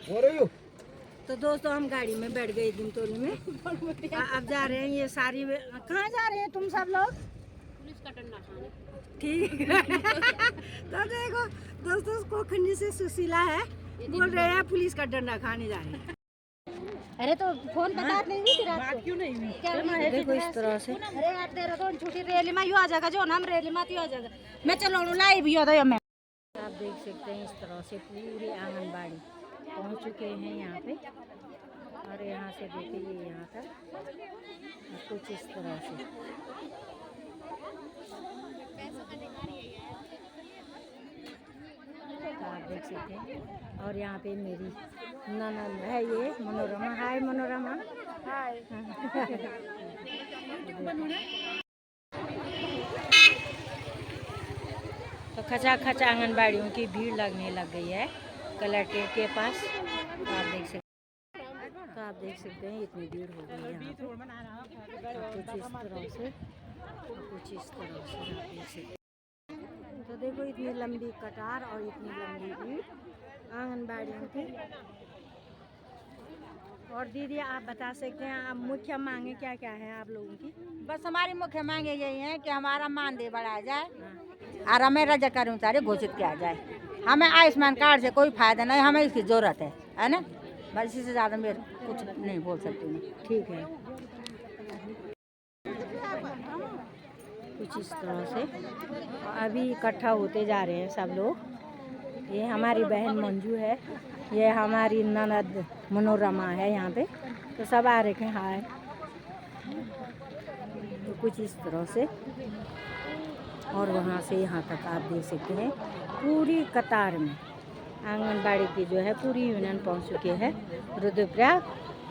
तो दोस्तों हम गाड़ी में बैठ गए दिमतोली में। अब जा रहे हैं ये सारी। कहाँ जा रहे हैं तुम सब लोग? पुलिस का डंडा खाने। ठीक है। तो देखो दोस्तों कोखंडी से सुशीला है, बोल रहे हैं पुलिस का डंडा खाने जा रहे हैं। अरे तो फोन पे बात नहीं हुई थी रात को? क्यों नहीं हुई? क्या देखो इस तरह से। अरे यार तेरा तो छुट्टी रैली में आ जाएगा, जो नाम रैली में आ जाएगा। मैं चलो लाइव भी होता है। मैं आप देख सकते हैं इस तरह से पूरी आंगनबाड़ी पहुंच चुके हैं यहाँ पे। और यहाँ से देखिए यहाँ तक कुछ इस तरह से। तो आप देख सकते हैं। और यहाँ पे मेरी ननद है ये मनोरमा। हाय मनोरमा। हाय। तो खचा खच आंगनबाड़ियों की भीड़ लगने लग गई है कलेक्ट्रेट के पास। तो आप देख सकते हैं इतनी भीड़ हो गई है यहाँ पे। कुछ इस तरह से कुछ इस तरह से आप देख सकते हैं। तो देखो इतनी लंबी कतार और इतनी लंबी भीड़ आंगनबाड़ियों की। और दीदी आप बता सकते हैं आप मुख्य मांगे क्या क्या है आप लोगों की? बस हमारी मुख्य मांगे यही है कि हमारा मानदेय बढ़ाया जाए और हमें रजा कर्मचारी घोषित किया जाए। हमें आयुष्मान कार्ड से कोई फायदा नहीं, हमें इसकी जरूरत है ना। बस इसी से ज़्यादा मैं कुछ नहीं बोल सकती मैं। ठीक है। कुछ इस तरह से अभी इकट्ठा होते जा रहे हैं सब लोग। ये हमारी बहन मंजू है, ये हमारी ननद मनोरमा है यहाँ पे। तो सब आ रहे हैं। हाय। तो कुछ इस तरह से और वहाँ से यहाँ तक आप देख सकते हैं पूरी कतार में आंगनबाड़ी की जो है पूरी यूनियन पहुँच चुके हैं रुद्रप्रयाग।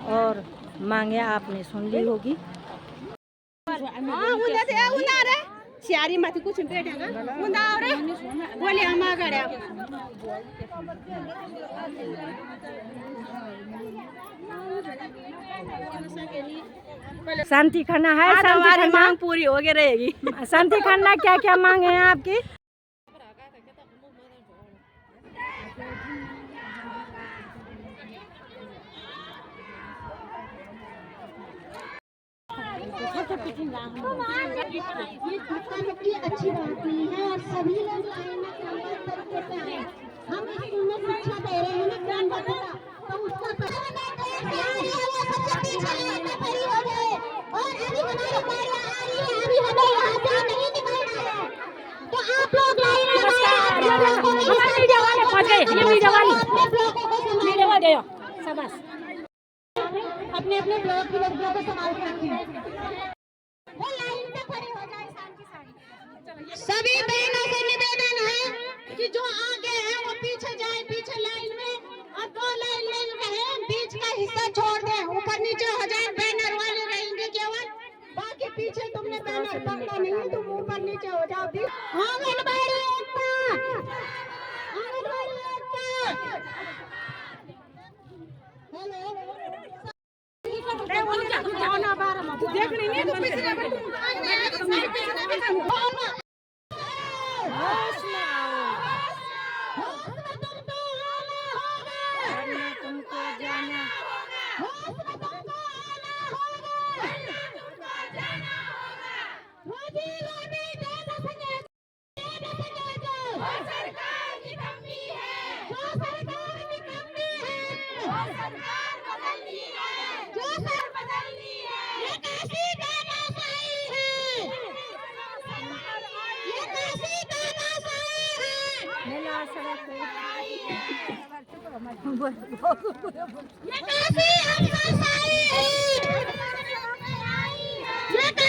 और मांगे आपने सुन ली होगी। सियारी माथि कुछ बैठेगा उन्दा औरे बोले हम आ गए। शांति खन्ना है। हमारी मांग पूरी हो गई रहेगी। शांति खन्ना क्या क्या मांग है आपकी? ये की अच्छी बात नहीं है और सभी लोग लाइन में क्रमबद्ध तरीके से आए। हम स्कूल में शिक्षा दे रहे हैं ना क्रमबद्धता, तो उसका और अभी हमारी बारी आ रही है, अभी हमें यहाँ से नहीं निकलना है। तो आप लोग लाइन में मीडिया वाले पहुंच गए। ये मीडिया वाले शाबाश। अपने अपने ब्लॉक के लोगों को संभाल के रखिए। वो लाइन में खड़े हो जाए शांति से। सभी बहनों से निवेदन है कि जो आगे है वो पीछे जाए, पीछे लाइन में। और दो लाइन में रहे, बीच का हिस्सा छोड़ दे, ऊपर नीचे हो जाए। बैनर वाले रहेंगे केवल, बाकी पीछे तुमने बैनर पकड़ा नहीं, तुम ऊपर नीचे हो जाओ। आंगनबाड़ी एकता, आंगनबाड़ी एकता। देख नहीं है तो पिछले तुमको जाना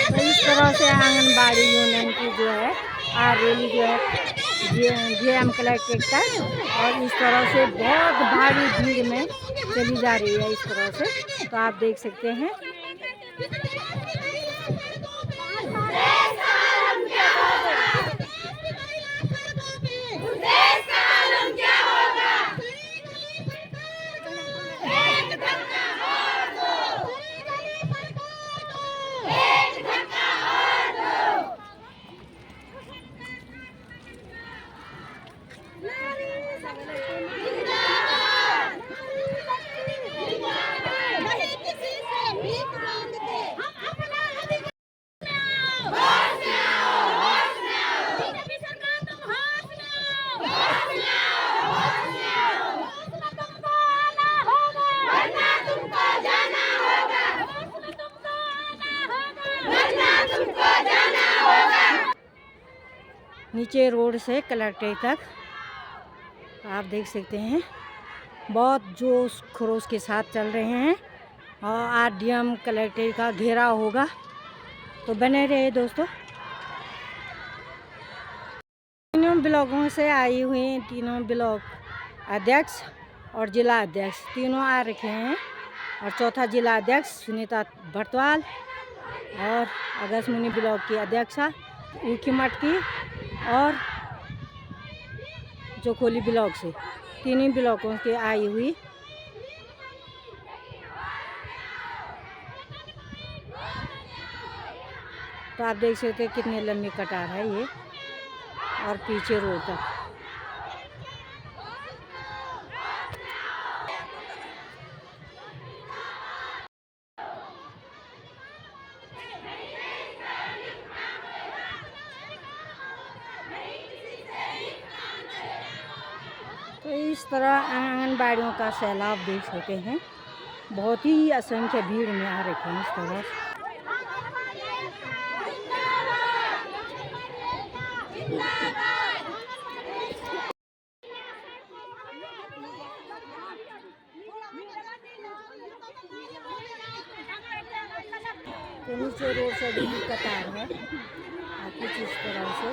तो इस तरह से आंगनबाड़ी यूनियन की जो है रैली जो है जीएम कलेक्ट्रेट तक। और इस तरह से बहुत भारी भीड़ में चली जा रही है इस तरह से। तो आप देख सकते हैं। नीचे रोड से कलेक्ट्रेट तक आप देख सकते हैं बहुत जोश खरोश के साथ चल रहे हैं और आरडीएम कलेक्ट्रेट का घेराव होगा, तो बने रहे दोस्तों। तीनों ब्लॉकों से आई हुई तीनों ब्लॉक अध्यक्ष और जिला अध्यक्ष तीनों आ रखे हैं और चौथा जिला अध्यक्ष सुनीता भरतवाल और अगस्त मुनि ब्लॉक की अध्यक्षा ऊखी मठ की और जोखोली ब्लॉक से तीनों ब्लॉकों के आई हुई। तो आप देख सकते हैं कितनी लंबी कतार है ये और पीछे रोड तक। तो इस तरह आंगनबाड़ियों का सैलाब देख सकते हैं, बहुत ही असंख्य भीड़ में आ रखे हैं इस तरह से। तो नीचे रोड से भी कतार है कुछ इस तरह से।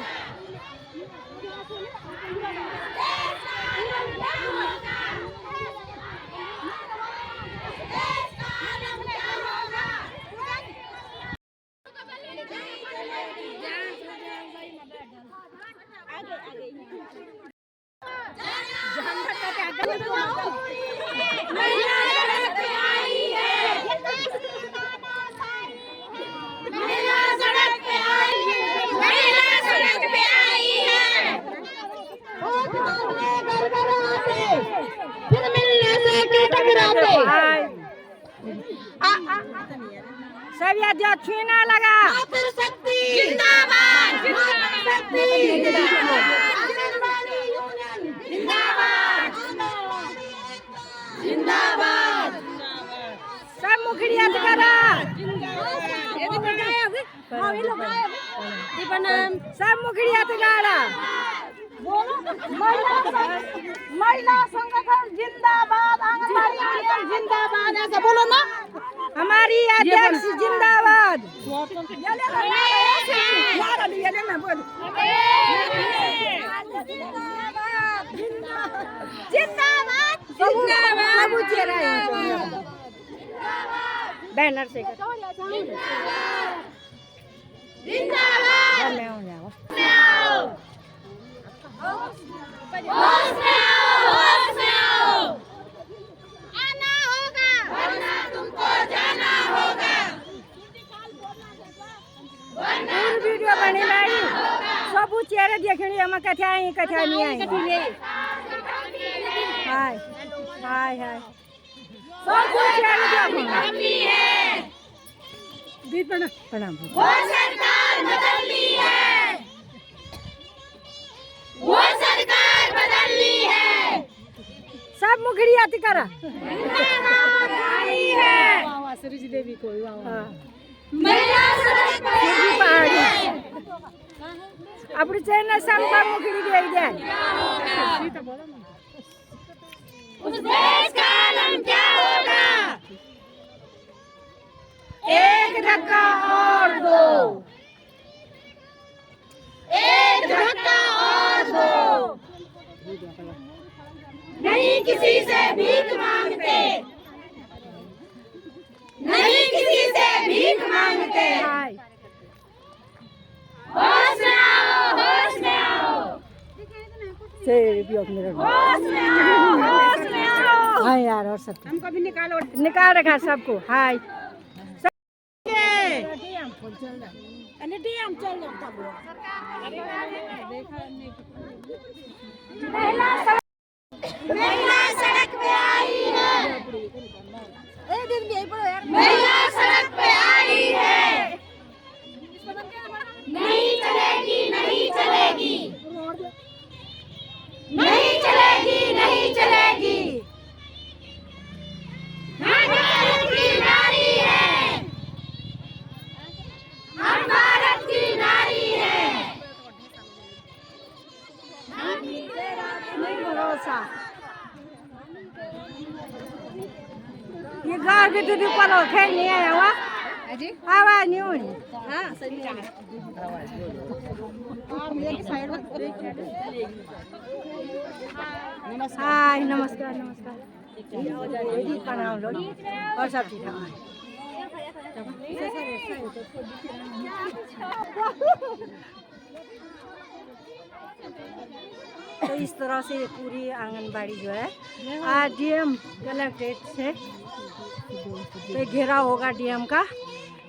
सब याद छूना लगा सब मुखड़िया करा सब मुखड़िया गाड़ा महिला संगठन जिंदाबाद, आंगनबाड़ी यूनियन जिंदाबाद, ऐसा बोलो ना। हमारी अध्यक्ष जिंदाबाद। बैनर से वीडियो बने लाई सब चेहरे देखनी हम कथा आई कथा नहीं आई। हाय हाय हाय सब चेहरे देखो दीद प्रणाम वो सरकार बदलनी है, वो सरकार बदलनी है। सब मुखड़ी आती करा देवी को महिला सड़क पर अपनी चैनल संपा मुखड़ी दे दे। उस देश का आलम क्या होगा? एक धक्का और दो, एक धक्का और दो। नहीं किसी से भीख मांगते, नहीं किसी से भीख मांगते। होश में आओ, होश में आओ, होश में आओ, होश में आओ। हाँ यार और सब हमको भी निकालो, निकाल रखा सबको। हाय महिला सड़क पे आई है, महिला सड़क पे आई है। नहीं चलेगी, नहीं चलेगी, नहीं चलेगी, नहीं चलेगी। हम भारत की नारी है, हम भारत की नारी है। ये गार के दूध पर खेल नहीं आया हुआ आवाज नहीं हुई। हाँ सही है। हाय नमस्कार नमस्कार प्रणाम लोग और सब ठीक है। तो इस तरह से पूरी आंगनबाड़ी जो है आज डीएम कलेक्ट्रेट से पे घेरा होगा डीएम का,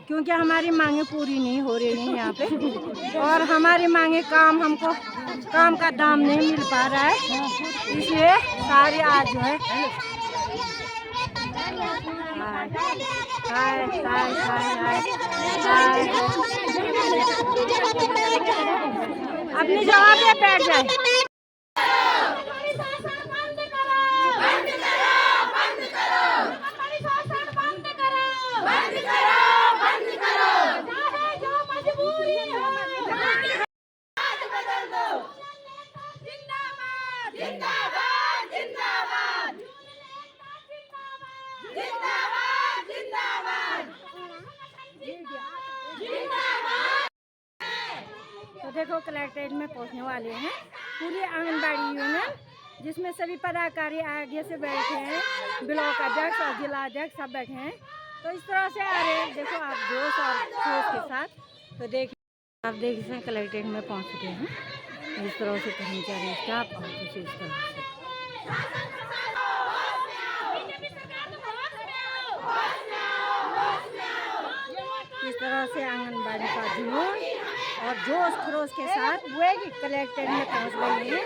क्योंकि हमारी मांगे पूरी नहीं हो रही हैं यहाँ पे और हमारी मांगे हमको काम का दाम नहीं मिल पा रहा है, इसलिए सारे आज जो है हाय हाय हाय हाय अपनी जगह पे बैठ जाए। तो देखो कलेक्ट्रेट में पहुंचने वाले हैं पूरी आंगनबाड़ी यूनियन, जिसमें सभी पदाधिकारी आगे से बैठे हैं, ब्लॉक अध्यक्ष और जिला अध्यक्ष सब बैठे हैं। तो इस तरह से आ रहे हैं, देखो आप जोश और जोश के साथ। तो देखिए आप देख सकते हैं कलेक्ट्रेट में पहुंच चुके हैं, इस तरह से कर्मचारी स्टाफ और कुछ इस तरह से। इस तरह से आंगनबाड़ी का जुनून और जोश खरोश के साथ वो कलेक्ट्रेट में पहुंच गई है।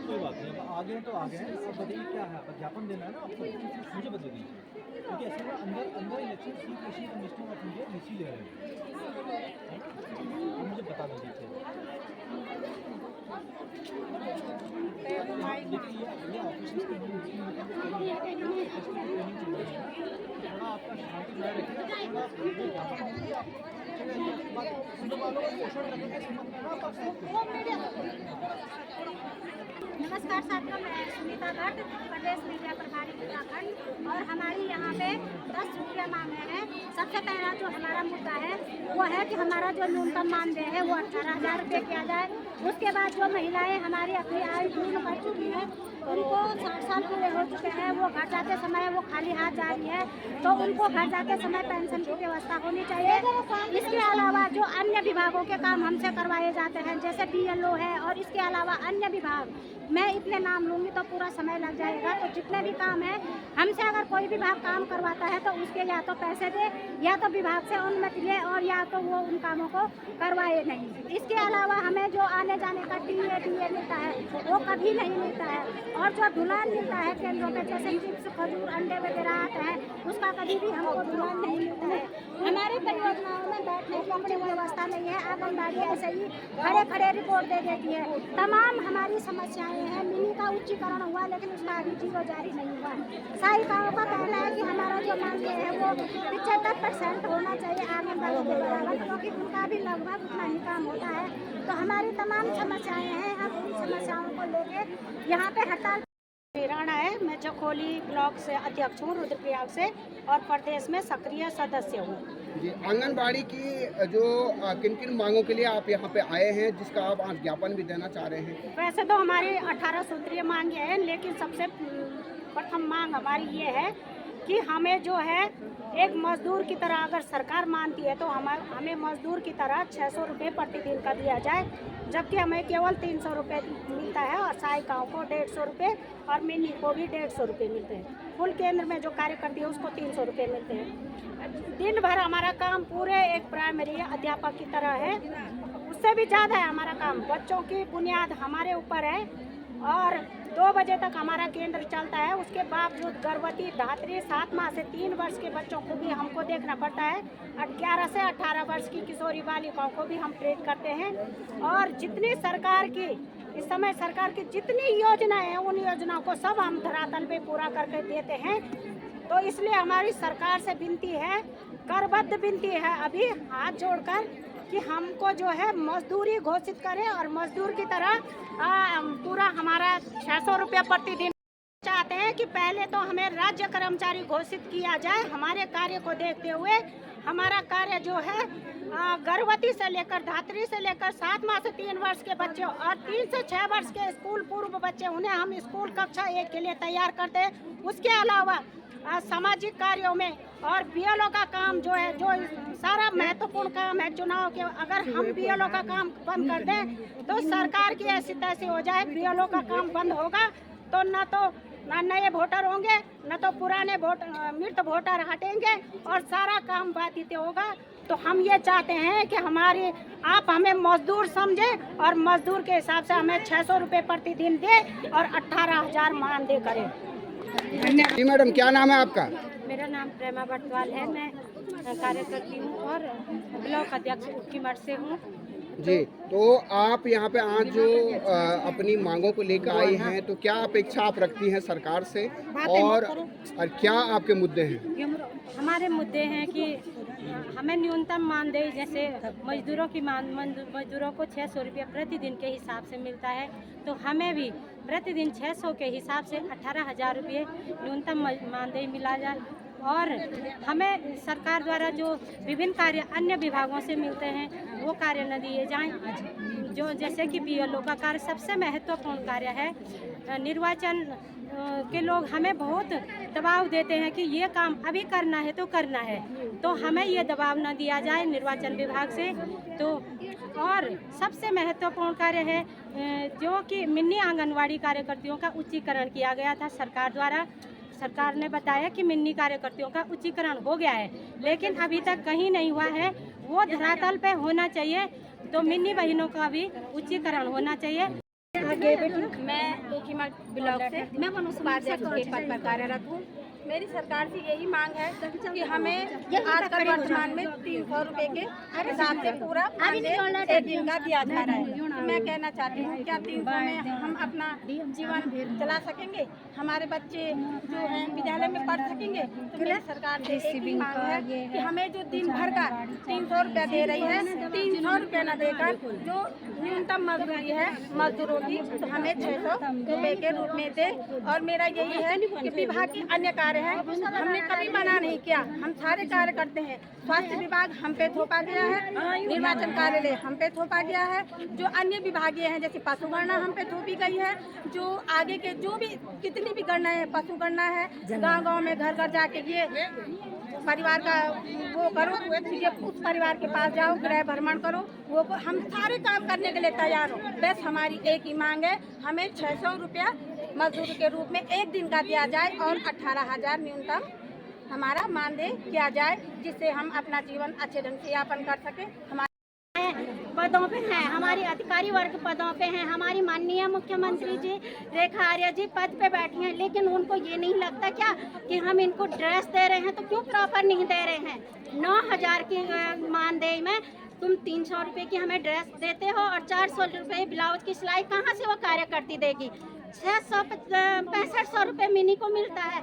कोई बात नहीं, आगे तो आ गए हैं। अब बताइए क्या है, ज्ञापन देना है ना आपको, मुझे बता दीजिए, क्योंकि ऐसे में अंदर इलेक्शन सी कमिश्नर ऑफ इंडिया नीचे ले रहे हैं, आप मुझे बता दीजिए। देखिए ये ऑफिस के थोड़ा आपका शांति बनाए रखिए, नमस्कार साथियों, मैं सुनीता भट्ट, प्रदेश मीडिया प्रभारी उत्तराखंड, और हमारी यहाँ पे 10 रुपये मांगे हैं। सबसे पहला जो हमारा मुद्दा है वो है कि हमारा जो न्यूनतम मानदेय है वो 18,000 रुपये किया जाए। उसके बाद जो महिलाएं हमारी अपनी आयु पूर्ण कर चुकी हैं, उनको 60 साल पूरे हो चुके हैं, वो घर जाते समय वो खाली हाथ जा रही है, तो उनको घर जाते समय पेंशन की व्यवस्था होनी चाहिए। इसके अलावा जो अन्य विभागों के काम हमसे करवाए जाते हैं, जैसे BLO है और इसके अलावा अन्य विभाग, मैं इतने नाम लूँगी तो पूरा समय लग जाएगा। तो जितने भी काम है हमसे अगर कोई विभाग काम करवाता है तो उसके या तो पैसे दे, या तो विभाग से अनुमति ले, और या तो वो उन कामों को करवाए नहीं। इसके अलावा हमें जो आने जाने का DA मिलता है वो कभी नहीं मिलता है, और जो ढुलान मिलता है केंद्रों पे, जैसे चिप्स, खजूर, अंडे वगैरह आता है, उसका कभी भी हमको ढुलान नहीं मिलता है। हमारी परियोजनाओं में बैठने की अपनी व्यवस्था नहीं है, आंगनबाड़ी ऐसे ही खड़े खड़े रिपोर्ट दे देती है। तमाम हमारी समस्याएं हैं। मिनी का उच्चीकरण हुआ लेकिन उसका अभी जीरो जारी नहीं हुआ। सहायिकाओं का कहना है कि हमारा जो मांगे है वो 75% होना चाहिए आंगनबाड़ी के बराबर, क्योंकि उनका भी लगभग उतना ही काम होता है। तो हमारी तमाम समस्याएं हैं, हम उन समस्याओं को लेके यहाँ पे हड़ताल। राणा है, मैं चखोली ब्लॉक से अध्यक्ष हूँ, रुद्रप्रयाग से, और प्रदेश में सक्रिय सदस्य हूँ। जी, आंगनबाड़ी की जो किन किन मांगों के लिए आप यहाँ पे आए हैं, जिसका आप आज ज्ञापन भी देना चाह रहे हैं? वैसे तो हमारी 18 सूत्रीय मांग है, लेकिन सबसे प्रथम मांग हमारी ये है कि हमें जो है एक मजदूर की तरह अगर सरकार मानती है तो हमें मजदूर की तरह 600 रुपये प्रतिदिन का दिया जाए, जबकि हमें केवल 300 रुपये मिलता है, और सहायिकाओं को 150 रुपये और मिनी को भी 150 रुपये मिलते हैं। फुल केंद्र में जो कार्य करती है उसको 300 रुपये मिलते हैं। दिन भर हमारा काम पूरे एक प्राइमरी अध्यापक की तरह है, उससे भी ज़्यादा है हमारा काम। बच्चों की बुनियाद हमारे ऊपर है, और 2 बजे तक हमारा केंद्र चलता है। उसके बावजूद गर्भवती धात्री 7 माह से 3 वर्ष के बच्चों को भी हमको देखना पड़ता है। 11 से 18 वर्ष की किशोरी बालिकाओं को भी हम ट्रीट करते हैं। और जितनी सरकार की इस समय सरकार की जितनी योजनाएं हैं उन योजनाओं को सब हम धरातल पे पूरा करके देते हैं। तो इसलिए हमारी सरकार से विनती है, करबद्ध विनती है अभी हाथ जोड़कर कि हमको जो है मजदूरी घोषित करें और मजदूर की तरह पूरा हमारा 600 रुपया प्रतिदिन चाहते हैं कि पहले तो हमें राज्य कर्मचारी घोषित किया जाए। हमारे कार्य को देखते हुए हमारा कार्य जो है गर्भवती से लेकर धात्री से लेकर 7 माह से 3 वर्ष के बच्चे और 3 से 6 वर्ष के स्कूल पूर्व बच्चे, उन्हें हम स्कूल कक्षा 1 के लिए तैयार करते हैं। उसके अलावा सामाजिक कार्यों में और बीएलओ का काम जो है, जो सारा महत्वपूर्ण काम है चुनाव के, अगर हम बीएलओ का काम बंद कर दें तो सरकार की ऐसी तैसी हो जाए, बीएलओ का काम बंद होगा तो न नए वोटर होंगे, न तो पुराने मृत वोटर हटेंगे और सारा काम बाधित होगा। तो हम ये चाहते हैं कि आप हमें मजदूर समझें और मजदूर के हिसाब से हमें 600 रुपये प्रतिदिन दें और 18,000 मानदेय करें। जी मैडम, क्या नाम है आपका? मेरा नाम प्रेमा बटवाल है। मैं कार्य करती हूँ और ब्लॉक अध्यक्ष उखीमठ से हूँ। जी, तो आप यहाँ पे आज जो अपनी मांगों को लेकर आई हैं, तो क्या अपेक्षा आप रखती हैं सरकार से और क्या आपके मुद्दे हैं? हमारे मुद्दे हैं कि हमें न्यूनतम मानदेय, जैसे मजदूरों को 600 रुपया प्रतिदिन के हिसाब से मिलता है, तो हमें भी प्रतिदिन 600 के हिसाब से 18,000 रुपये न्यूनतम मानदेय मिला जाए। और हमें सरकार द्वारा जो विभिन्न कार्य अन्य विभागों से मिलते हैं वो कार्य न दिए जाएं। जो जैसे कि बीएलओ का कार्य सबसे महत्वपूर्ण कार्य है। निर्वाचन के लोग हमें बहुत दबाव देते हैं कि ये काम अभी करना है तो करना है, तो हमें ये दबाव न दिया जाए निर्वाचन विभाग से। तो और सबसे महत्वपूर्ण कार्य है जो कि मिनी आंगनवाड़ी कार्यकर्तियों का उच्चीकरण किया गया था सरकार द्वारा। सरकार ने बताया कि मिनी कार्यकर्तियों का उच्चीकरण हो गया है, लेकिन अभी तक कहीं नहीं हुआ है। वो धरातल पे होना चाहिए, तो मिनी बहनों का भी उच्चीकरण होना चाहिए। मैं उखीमठ ब्लॉक से मैं उपाध्यक्ष के पद पर कार्यरत हूँ। मेरी सरकार से यही मांग है कि हमें आजकल वर्तमान में 300 रुपये के हिसाब से पूरा एक दिन का दिया जा रहा है। तो मैं कहना चाहती हूँ, क्या 300 में हम अपना जीवन चला सकेंगे? हमारे बच्चे जो हैं विद्यालय में पढ़ सकेंगे? तो मेरी सरकार से एक ही मांग है कि हमें जो दिन भर का 300 रुपया दे रही है, 300 रुपया न देकर जो न्यूनतम मजदूरी है मजदूरों की, तो हमें 600 रुपये के रूप में दे। और मेरा यही है कि विभाग के अन्य कार्य है हमने कभी मना नहीं किया, हम सारे कार्य करते हैं। स्वास्थ्य विभाग हम पे थोपा गया है, निर्वाचन कार्यालय हम पे थोपा गया है, जो अन्य विभागीय हैं जैसे पशु गणना हम पे थोपी गई है, जो आगे के जो भी कितनी भी गणना है, पशु गणना है, गांव-गांव में घर घर जाके ये परिवार का वो करो, ये उस परिवार के पास जाओ, गृह भ्रमण करो, वो हम सारे काम करने के लिए तैयार हो। बस हमारी एक ही मांग है, हमें 600 रुपया मजदूर के रूप में एक दिन का दिया जाए और 18,000 न्यूनतम हमारा मानदेय किया जाए, जिससे हम अपना जीवन अच्छे ढंग से यापन कर सकें। हमारे पदों पे हैं, हमारी अधिकारी वर्ग पदों पे हैं, हमारी माननीय मुख्यमंत्री जी रेखा आर्या जी पद पे बैठी हैं, लेकिन उनको ये नहीं लगता क्या कि हम इनको ड्रेस दे रहे हैं तो क्यों प्रॉपर नहीं दे रहे हैं? 9,000 की मानदेय में तुम 300 रुपये की हमें ड्रेस देते हो और 400 रुपये ब्लाउज की सिलाई कहाँ से वो कार्यकर्ती देगी? 665 रुपये मिनी को मिलता है,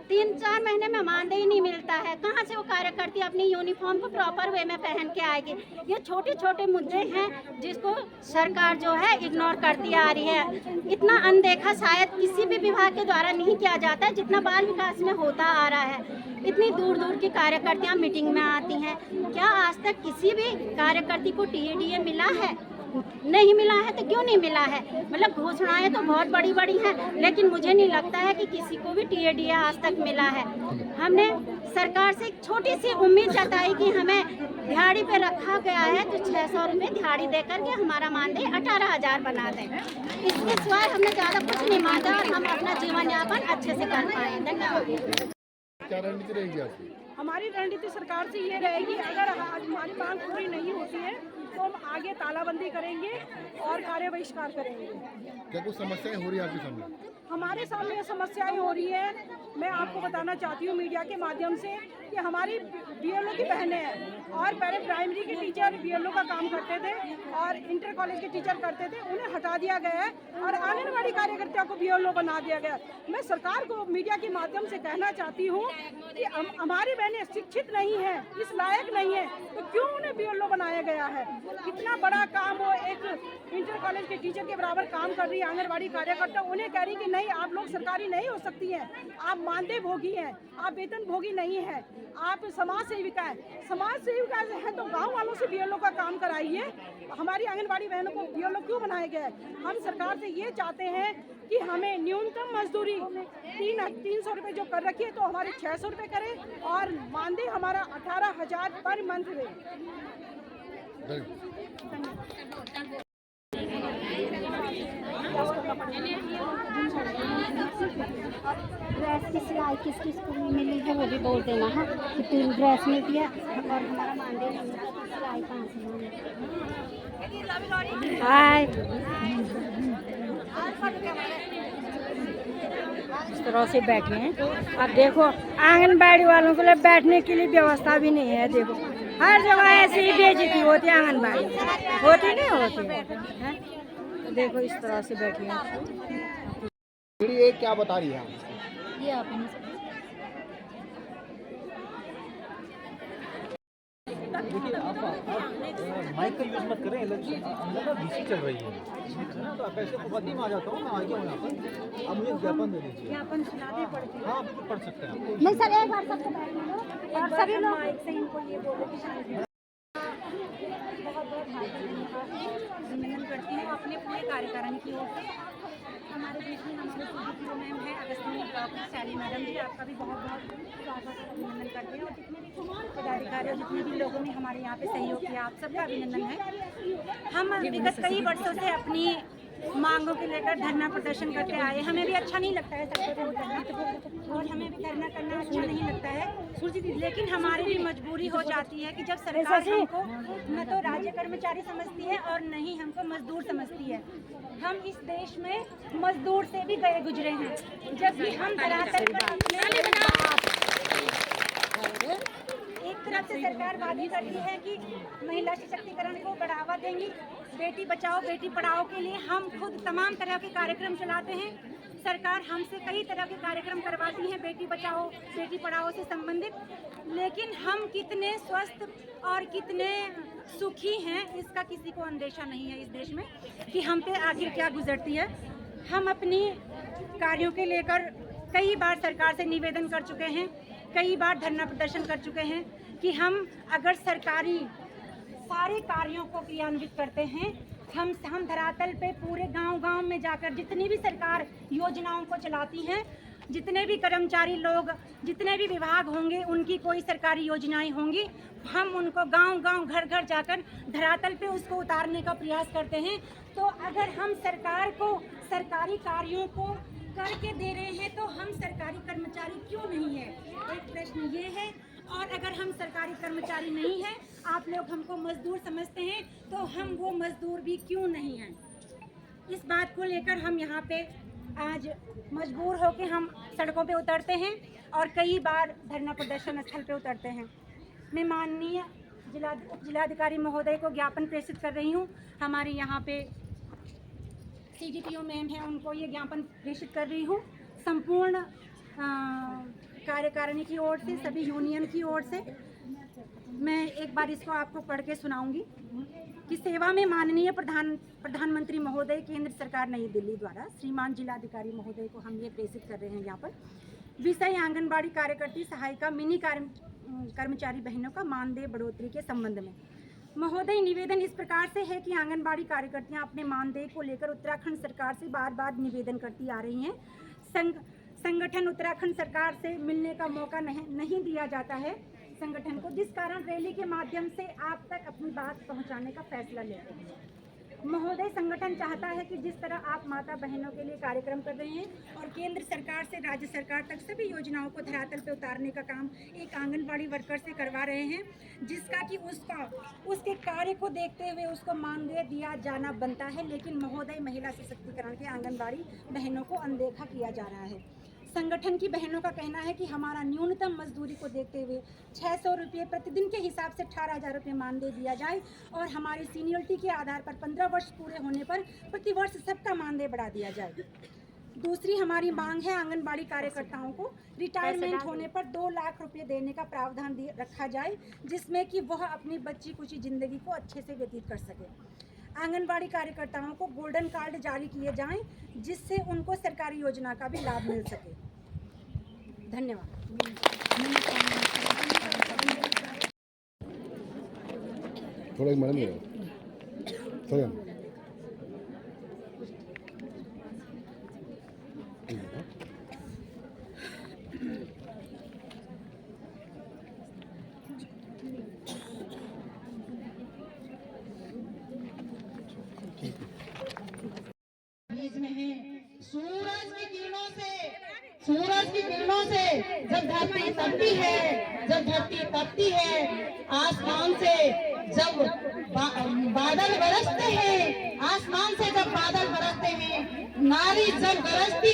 3-4 महीने में मानदेय नहीं मिलता है। कहाँ से वो कार्यकर्ती अपनी यूनिफॉर्म को प्रॉपर वे में पहन के आएगी? ये छोटे छोटे मुद्दे हैं जिसको सरकार जो है इग्नोर करती आ रही है। इतना अनदेखा शायद किसी भी विभाग के द्वारा नहीं किया जाता है जितना बाल विकास में होता आ रहा है। इतनी दूर दूर की कार्यकर्तियाँ मीटिंग में आती हैं, क्या आज तक किसी भी कार्यकर्ती को टीएडीए मिला है? नहीं मिला है। तो क्यों नहीं मिला है? मतलब घोषणाएं तो बहुत बड़ी बड़ी हैं, लेकिन मुझे नहीं लगता है कि किसी को भी टीएडीए आज तक मिला है। हमने सरकार से एक छोटी सी उम्मीद जताई कि हमें दिहाड़ी पे रखा गया है तो 600 रुपये दिहाड़ी दे करके हमारा मानदेय 18,000 बना दें। इसके सिवाय हमने ज़्यादा कुछ नहीं मांगा और हम अपना जीवन यापन अच्छे से कर पाएँ। धन्यवाद। क्या रणनीति रहेगी आपकी? हमारी रणनीति सरकार से ये रहेगी, अगर हमारी मांग पूरी नहीं होती है तो हम आगे तालाबंदी करेंगे और कार्य बहिष्कार करेंगे। क्या कुछ समस्याएं हो रही है आपके सामने? हमारे सामने ये समस्याएं हो रही है। मैं आपको बताना चाहती हूँ मीडिया के माध्यम से कि हमारी बीएलओ की बहनें हैं और पहले प्राइमरी के टीचर बीएलओ का काम करते थे और इंटर कॉलेज के टीचर करते थे, उन्हें हटा दिया गया है और आंगनबाड़ी कार्यकर्ता को बीएलओ बना दिया गया। मैं सरकार को मीडिया के माध्यम से कहना चाहती हूँ कि हमारी बहनें शिक्षित नहीं है, इस लायक नहीं है, तो क्यों उन्हें बीएलओ बनाया गया है? इतना बड़ा काम वो एक इंटर कॉलेज के टीचर के बराबर काम कर रही है आंगनबाड़ी कार्यकर्ता, उन्हें कह रही कि नहीं आप लोग सरकारी नहीं हो सकती हैं, आप मानदेय भोगी हैं, आप वेतन भोगी नहीं हैं, आप समाज सेविका हैं। समाज सेविका हैं तो गांव वालों से बीएलओ का काम कराइए। हमारी आंगनबाड़ी बहनों को बीएलओ क्यों बनाया गया है? हम सरकार से ये चाहते हैं कि हमें न्यूनतम मजदूरी 300 रुपये जो कर रखी है तो हमारे 600 रुपये करें और मानदेय हमारा 18,000 पर मंथ रहे। ड्रेस की सिलाई किस किस को मिली है वो भी बोल देना है कि तीन ड्रेस मिलती है और हमारा मानदेय नहीं मिलता, तो सिलाई 500 मिलती है। हाय, इस तरह से बैठे हैं। अब देखो आंगनबाड़ी वालों के लिए बैठने के लिए व्यवस्था भी नहीं है। देखो हर जगह ऐसी ही बेइज्जती होती है, आंगनबाड़ी होती नहीं होती है। तो देखो इस तरह से बैठे हैं। ये क्या बता रही है? ये आप देखिए आप माइक का यूज़ मत करें, अंदर ना बीसी चल रही है ना, तो आप ऐसे खुद ही में आ जाता हूँ, मैं आ गया हूँ यहाँ पर। आप मुझे ज्ञापन दे दीजिए। ज्ञापन सुनाने पड़ते हैं। हाँ बिल्कुल पढ़ सकते हैं आप। नहीं सर, एक बार सबको बैठने दो और सभी लोग माइक से इनको ये बोलो कि शांति। बहुत बहुत अभिनंदन करती हूँ अपने पूरे कार्यकारिणी की ओर से। हमारे बीच में हमारे सीडीपीओ मैम है अगस्ती ब्लॉक सैली मैडम जी, आपका भी बहुत बहुत स्वागत अभिनंदन करते हैं और जितने भी पदाधिकारी और जितने भी लोगों ने हमारे यहाँ पे सहयोग किया आप सबका अभिनंदन है। हम विगत कई वर्षों से अपनी मांगों के लेकर धरना प्रदर्शन करते आए। हमें भी अच्छा नहीं लगता है सबको करना और हमें भी धरना करना अच्छा नहीं लगता है, लेकिन हमारी भी मजबूरी हो जाती है कि जब सरकार हमको न तो राज्य कर्मचारी समझती है और न ही हमको मजदूर समझती है। हम इस देश में मजदूर से भी गए गुजरे हैं, जबकि हम धरातल पर एक तरफ से सरकार वादी करती है कि महिला सशक्तिकरण को बढ़ावा देंगी, बेटी बचाओ बेटी पढ़ाओ के लिए हम खुद तमाम तरह के कार्यक्रम चलाते हैं। सरकार हमसे कई तरह के कार्यक्रम करवाती है बेटी बचाओ बेटी पढ़ाओ से संबंधित, लेकिन हम कितने स्वस्थ और कितने सुखी हैं इसका किसी को अंदेशा नहीं है इस देश में कि हम पे आखिर क्या गुजरती है। हम अपनी कार्यों के लेकर कई बार सरकार से निवेदन कर चुके हैं, कई बार धरना प्रदर्शन कर चुके हैं कि हम अगर सरकारी सारे कार्यों को क्रियान्वित करते हैं, हम धरातल पे पूरे गांव-गांव में जाकर जितनी भी सरकार योजनाओं को चलाती हैं, जितने भी कर्मचारी लोग जितने भी विभाग होंगे उनकी कोई सरकारी योजनाएं होंगी, हम उनको गांव-गांव घर-घर जाकर धरातल पे उसको उतारने का प्रयास करते हैं। तो अगर हम सरकार को सरकारी कार्यों को करके दे रहे हैं तो हम सरकारी कर्मचारी क्यों नहीं है, एक प्रश्न ये है। और अगर हम सरकारी कर्मचारी नहीं हैं, आप लोग हमको मजदूर समझते हैं, तो हम वो मजदूर भी क्यों नहीं हैं। इस बात को लेकर हम यहाँ पे आज मजबूर होकर हम सड़कों पे उतरते हैं और कई बार धरना प्रदर्शन स्थल पे उतरते हैं। मैं माननीय जिलाधिकारी महोदय को ज्ञापन प्रेषित कर रही हूँ। हमारे यहाँ पे सीडीपीओ मैम है, उनको ये ज्ञापन प्रेषित कर रही हूँ। संपूर्ण कार्यकारिणी की ओर से, सभी यूनियन की ओर से मैं एक बार इसको आपको पढ़ के सुनाऊंगी कि सेवा में माननीय प्रधानमंत्री महोदय केंद्र सरकार नई दिल्ली द्वारा श्रीमान जिलाधिकारी महोदय को हम ये प्रेषित कर रहे हैं यहाँ पर। विषय आंगनबाड़ी कार्यकर्ती सहायिका मिनी कर्मचारी बहनों का मानदेय बढ़ोतरी के संबंध में। महोदय, निवेदन इस प्रकार से है कि आंगनबाड़ी कार्यकर्तियाँ अपने मानदेय को लेकर उत्तराखंड सरकार से बार बार निवेदन करती आ रही हैं। संगठन उत्तराखंड सरकार से मिलने का मौका नहीं दिया जाता है संगठन को, जिस कारण रैली के माध्यम से आप तक अपनी बात पहुंचाने का फैसला लेते हैं। महोदय संगठन चाहता है कि जिस तरह आप माता बहनों के लिए कार्यक्रम कर रहे हैं और केंद्र सरकार से राज्य सरकार तक सभी योजनाओं को धरातल पे उतारने का काम एक आंगनबाड़ी वर्कर से करवा रहे हैं, जिसका कि उसके कार्य को देखते हुए उसको मानदेय दिया जाना बनता है, लेकिन महोदय महिला सशक्तिकरण के आंगनबाड़ी बहनों को अनदेखा किया जा रहा है। संगठन की बहनों का कहना है कि हमारा न्यूनतम मजदूरी को देखते हुए 600 रुपये प्रतिदिन के हिसाब से 18,000 रुपये मानदेय दिया जाए और हमारी सीनियरिटी के आधार पर 15 वर्ष पूरे होने पर प्रतिवर्ष सबका मानदेय बढ़ा दिया जाए। दूसरी हमारी मांग है आंगनबाड़ी कार्यकर्ताओं को रिटायरमेंट होने पर 2 लाख रुपये देने का प्रावधान रखा जाए, जिसमें कि वह अपनी बच्ची कुची ज़िंदगी को अच्छे से व्यतीत कर सके। आंगनबाड़ी कार्यकर्ताओं को गोल्डन कार्ड जारी किए जाएं, जिससे उनको सरकारी योजना का भी लाभ मिल सके। धन्यवाद। थोड़ा मैडम थोड़ा सूरज की किरणों से जब धरती तपती है, आसमान से जब बादल बरसते हैं, आसमान से जब बादल बरसते हैं, नारी जब गरजती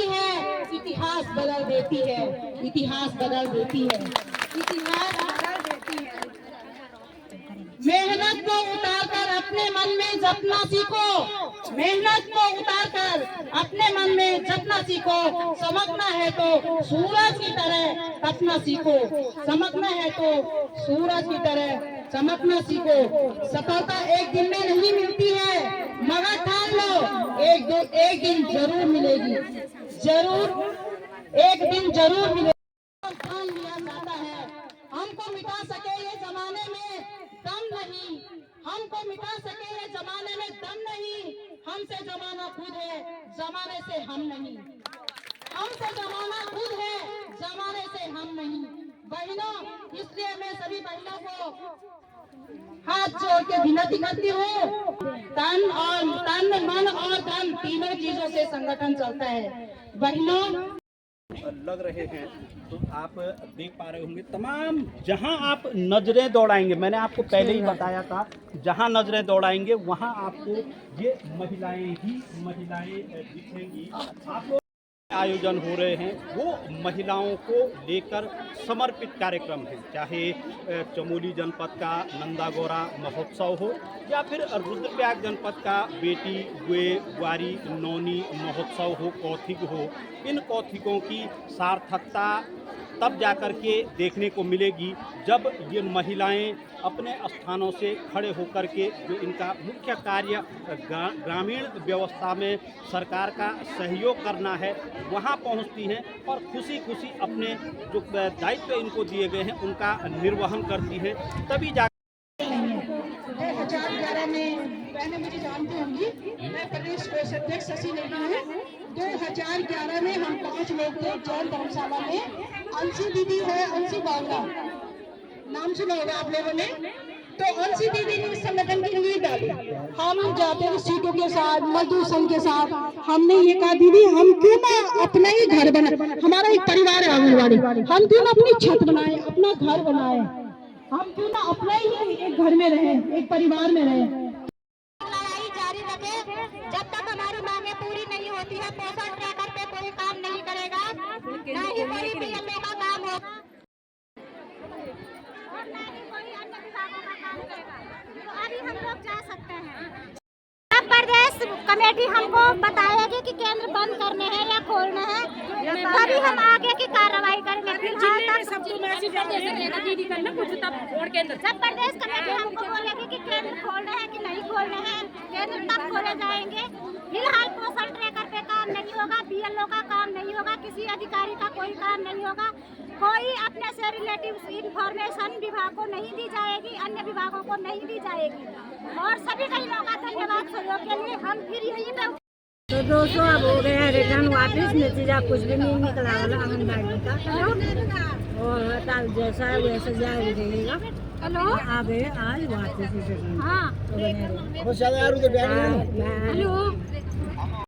है, इतिहास बदल देती है। मेहनत को उतारकर अपने मन में जपना सीखो, चमकना है तो सूरज की तरह तपना सीखो। सफलता एक दिन में नहीं मिलती है, मगर ठान लो एक दिन जरूर मिलेगी, एक दिन जरूर मिलेगी। ठान लिया जाता है, हमको मिटा सके ये जमाने में दम नहीं, हमसे जमाना खुद है, जमाने से हम नहीं। बहनों, इसलिए मैं सभी बहनों को हाथ जोड़ के विनती करती हूँ, तन मन और धन तीनों चीजों से संगठन चलता है। बहनों लग रहे हैं तो आप देख पा रहे होंगे तमाम जहां आप नजरें दौड़ाएंगे, मैंने आपको पहले ही बताया था, जहां नजरें दौड़ाएंगे वहां आपको ये महिलाएं दिखेंगी। आपको आयोजन हो रहे हैं वो महिलाओं को लेकर समर्पित कार्यक्रम है, चाहे चमोली जनपद का नंदागौरा महोत्सव हो या फिर रुद्रप्रयाग जनपद का बेटी ग्वारी नौनी महोत्सव हो, कौथिग हो। इन कौथिगों की सार्थकता तब जाकर के देखने को मिलेगी जब ये महिलाएं अपने स्थानों से खड़े होकर के जो इनका मुख्य कार्य ग्रामीण व्यवस्था में सरकार का सहयोग करना है वहां पहुंचती हैं और खुशी खुशी अपने जो दायित्व इनको दिए गए हैं उनका निर्वहन करती हैं, तभी जा 2011 में पहले मुझे जानती होंगी, मैं प्रदेश कोष अध्यक्ष शशि नेगी हूँ। 2011 में हम 5 लोग थे जैन धर्मशाला में। अंशी दीदी है, अंशी बावला, नाम सुना होगा आप लोगों ने। तो अंशी दीदी ने इस संगठन की नींव डाली। हम जाते हैं सीटों के साथ, मजदूर संघ के साथ, हमने ये कहा दीदी हम क्यों ना अपना ही घर बनाए, हमारा एक परिवार है आंगनबाड़ी, हम क्यों ना अपनी छत बनाए, अपना घर बनाए, हम क्यों ना अपना ही एक घर में रहे, एक परिवार में रहे। लड़ाई जारी रखे जब तक हमारी मांगे पूरी नहीं होती है। पोषण ट्रैकर पे कोई काम नहीं करेगा, ना ही कोई बीएलओ का काम होगा और ना ही कोई अन्य विभागों का काम करेगा। तो अभी हम लोग जा सकते हैं। अब प्रदेश कमेटी हमको बताएगी कि केंद्र बंद करने हैं या खोलने हैं, तभी हम आगे की कार्रवाई करेंगे। फिलहाल जब प्रदेश कमेटी हमको बोलेगी कि केंद्र खोलने हैं कि नहीं खोलने हैं, केंद्र तब खोले जाएंगे। फिलहाल पोषण ट्रैकर पे काम नहीं होगा, बीएलओ का काम नहीं होगा, किसी अधिकारी का कोई काम नहीं होगा, कोई अपने से रिलेटिव इंफॉर्मेशन विभाग को नहीं दी जाएगी, अन्य विभागों को नहीं दी जाएगी। और सभी बहनों का धन्यवाद सहयोग के लिए। हम फिर यही पे तो 200 अब हो गया रिटर्न वापस, नतीजा कुछ भी नहीं निकला आंगनबाड़ी का। और हड़ताल जैसा है वैसा जारी रहेगा। हेलो आ गए आज वापस हाँ तो बने रहे। हेलो